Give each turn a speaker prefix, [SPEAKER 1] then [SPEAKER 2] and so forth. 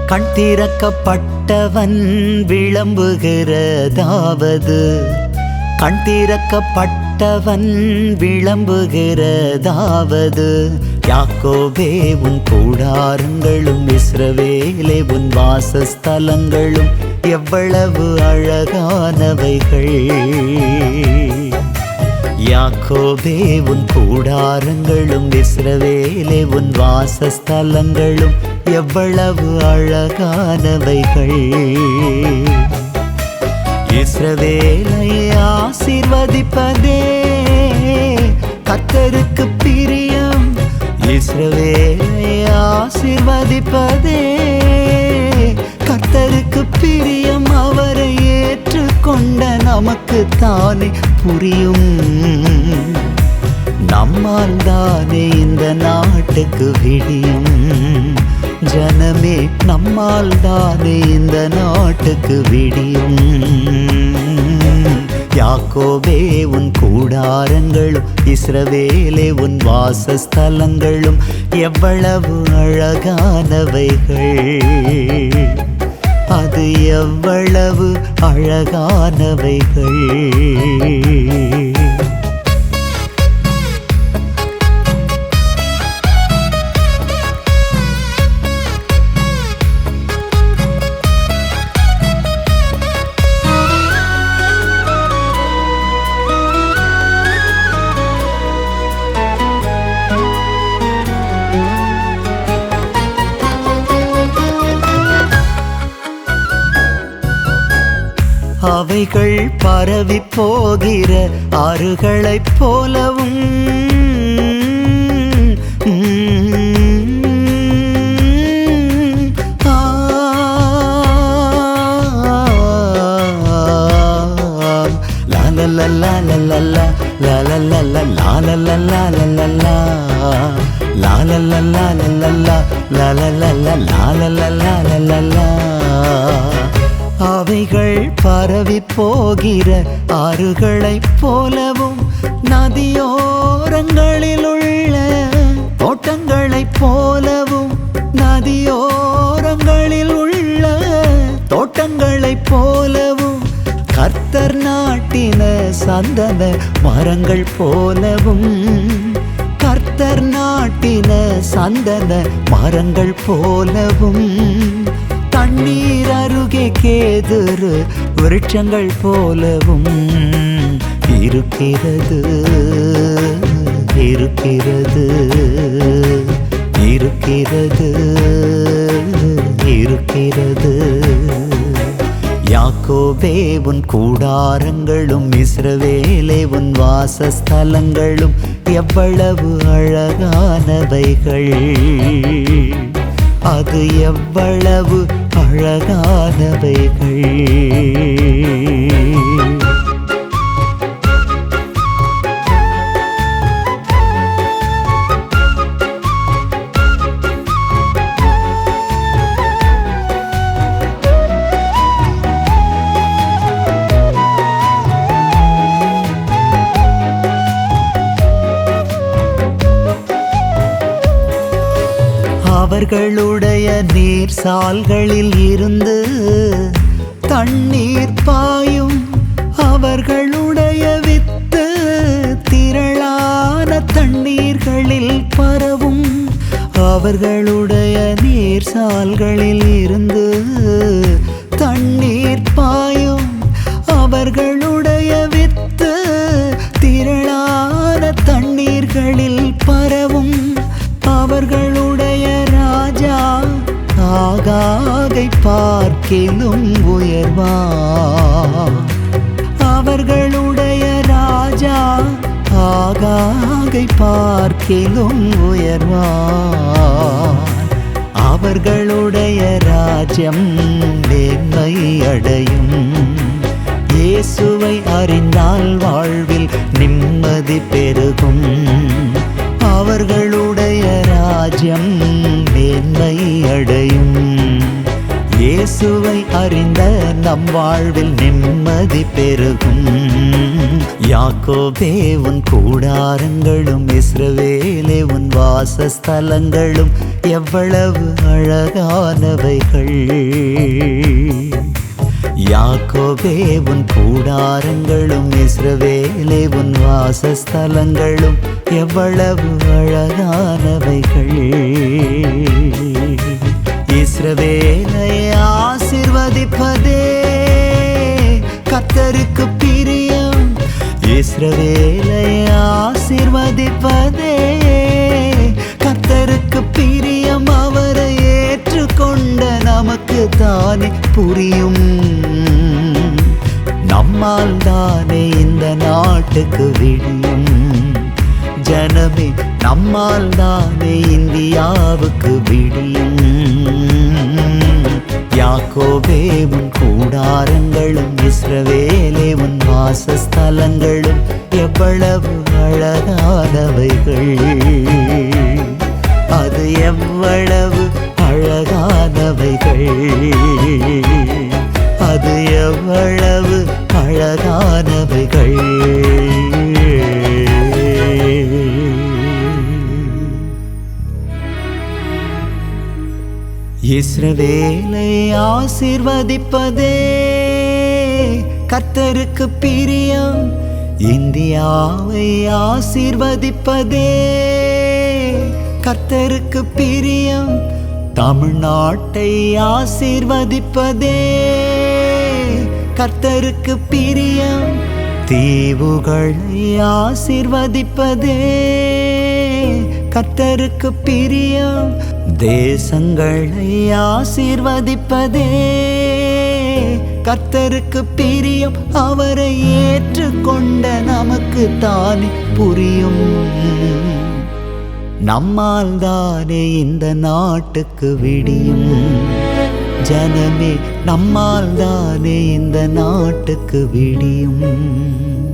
[SPEAKER 1] கண் திறக்கப்பட்டவன் விளம்புகிறதாவது, கண் திறக்கப்பட்டவன் விளம்புகிறதாவது, யாக்கோபே உன் கூடாரங்களும் இஸ்ரவேலே உன் வாசஸ்தலங்களும் எவ்வளவு அழகானவைகள். யாக்கோபே உன் கூடாரங்களும் இஸ்ரவேலே உன் வாசஸ்தலங்களும் எவ்வளவு அழகானவைகள். இஸ்ரவேலை ஆசீர்வதிப்பதே கர்த்தருக்கு பிரியம். இஸ்ரவேலை ஆசீர்வதிப்பதே கர்த்தருக்கு பிரியம். அவரை ஏற்றுக்கொண்ட நமக்கு தானே புரியும். நம்மால் தானே இந்த நாட்டுக்கு விடியும். ஜனமே, நம்மால் தானே இந்த நாட்டுக்கு விடியும். யாக்கோபே உன் கூடாரங்களும் இஸ்ரவேலே உன் வாசஸ்தலங்களும் எவ்வளவு அழகானவைகள். அது எவ்வளவு அழகானவைகள். அவைகள் பரவி போகிற ஆறுகளைப் போலவும், அவைகள் பரவி போகிற ஆறுகளைப் போலவும், நதியோரங்களில் உள்ள தோட்டங்களைப் போலவும், நதியோரங்களில் உள்ள தோட்டங்களைப் போலவும், கர்த்தர் நாட்டின சந்தன மரங்கள் போலவும், கர்த்தர் நாட்டின சந்தன மரங்கள் போலவும், தண்ணீர் அருகே கேதுரு விருட்சங்கள் போலவும் இருக்கிறது இருக்கிறது இருக்கிறது இருக்கிறது. யாக்கோபே உன் கூடாரங்களும் இஸ்ரவேலே உன் வாசஸ்தலங்களும் எவ்வளவு அழகானவைகள். அது எவ்வளவு அழகானவைகள். அவர்களுடைய நீர் சால்களில் இருந்து தண்ணீர் பாயும். அவர்களுடைய வித்து திரளான தண்ணீர்களில் பரவும். அவர்களுடைய நீர் சால்களில் இருந்து தண்ணீர் பாயும். அவர்களுடைய வித்து திரளான தண்ணீர்களில் பரவும். அவர்களுடைய ராஜா ஆகாகை பார்க்கிலும் உயர்வார். அவர்களுடைய ராஜா ஆகாகை பார்க்கிலும் உயர்வார். அவர்களுடைய ராஜ்யம் மேன்மை அடையும். இயேசுவை அறிந்தால் வாழ்வில் நிம்மதி பெருகும். அவர்களுடைய ராஜ்யம் மேன்மை அடையும். இயேசுவை அறிந்த நம் வாழ்வில் நிம்மதி பெருகும். யாக்கோபே உன் கூடாரங்களும் இஸ்ரவேலே உன் வாசஸ்தலங்களும் எவ்வளவு அழகானவைகள். யாக்கோபே உன் கூடாரங்களும் இஸ்ரவேலே உன் வாசஸ்தலங்களும் எவ்வளவு அழகானவைகள். இஸ்ரவேலை ஆசீர்வதிப்பதே கர்த்தருக்கு பிரியம். இஸ்ரவேலை ஆசீர்வதிப்பதே கர்த்தருக்கு பிரியம். அவரை ஏற்றுக்கொண்ட நமக்கு தானே புரியும். நம்மால் தானே இந்த நாட்டுக்கு விடியும். ஜனமே, நம்மால் தானே இந்தியாவுக்கு விடியும். யாக்கோபே உன் கூடாரங்களும் இஸ்ரவேலே உன் வாசஸ்தலங்களும் எவ்வளவு அழகானவைகள். அது எவ்வளவு அழகானவைகள். அது எவ்வளவு அழகானவைகள். இஸ்ரவேலை ஆசீர்வதிப்பதே கர்த்தருக்கு பிரியம். இந்தியாவை ஆசீர்வதிப்பதே கர்த்தருக்கு பிரியம். தமிழ்நாட்டை ஆசீர்வதிப்பதே கர்த்தருக்கு பிரியம். தீவுகளை ஆசீர்வதிப்பதே கர்த்தருக்கு பிரியம். தேசங்களை ஆசீர்வதிப்பதே கர்த்தருக்கு பிரியம். அவரை ஏற்றுக்கொண்ட நமக்கு தானே புரியும். நம்மால் தானே இந்த நாட்டுக்கு விடியும். ஜனமே, நம்மால் தானே இந்த நாட்டுக்கு விடியும்.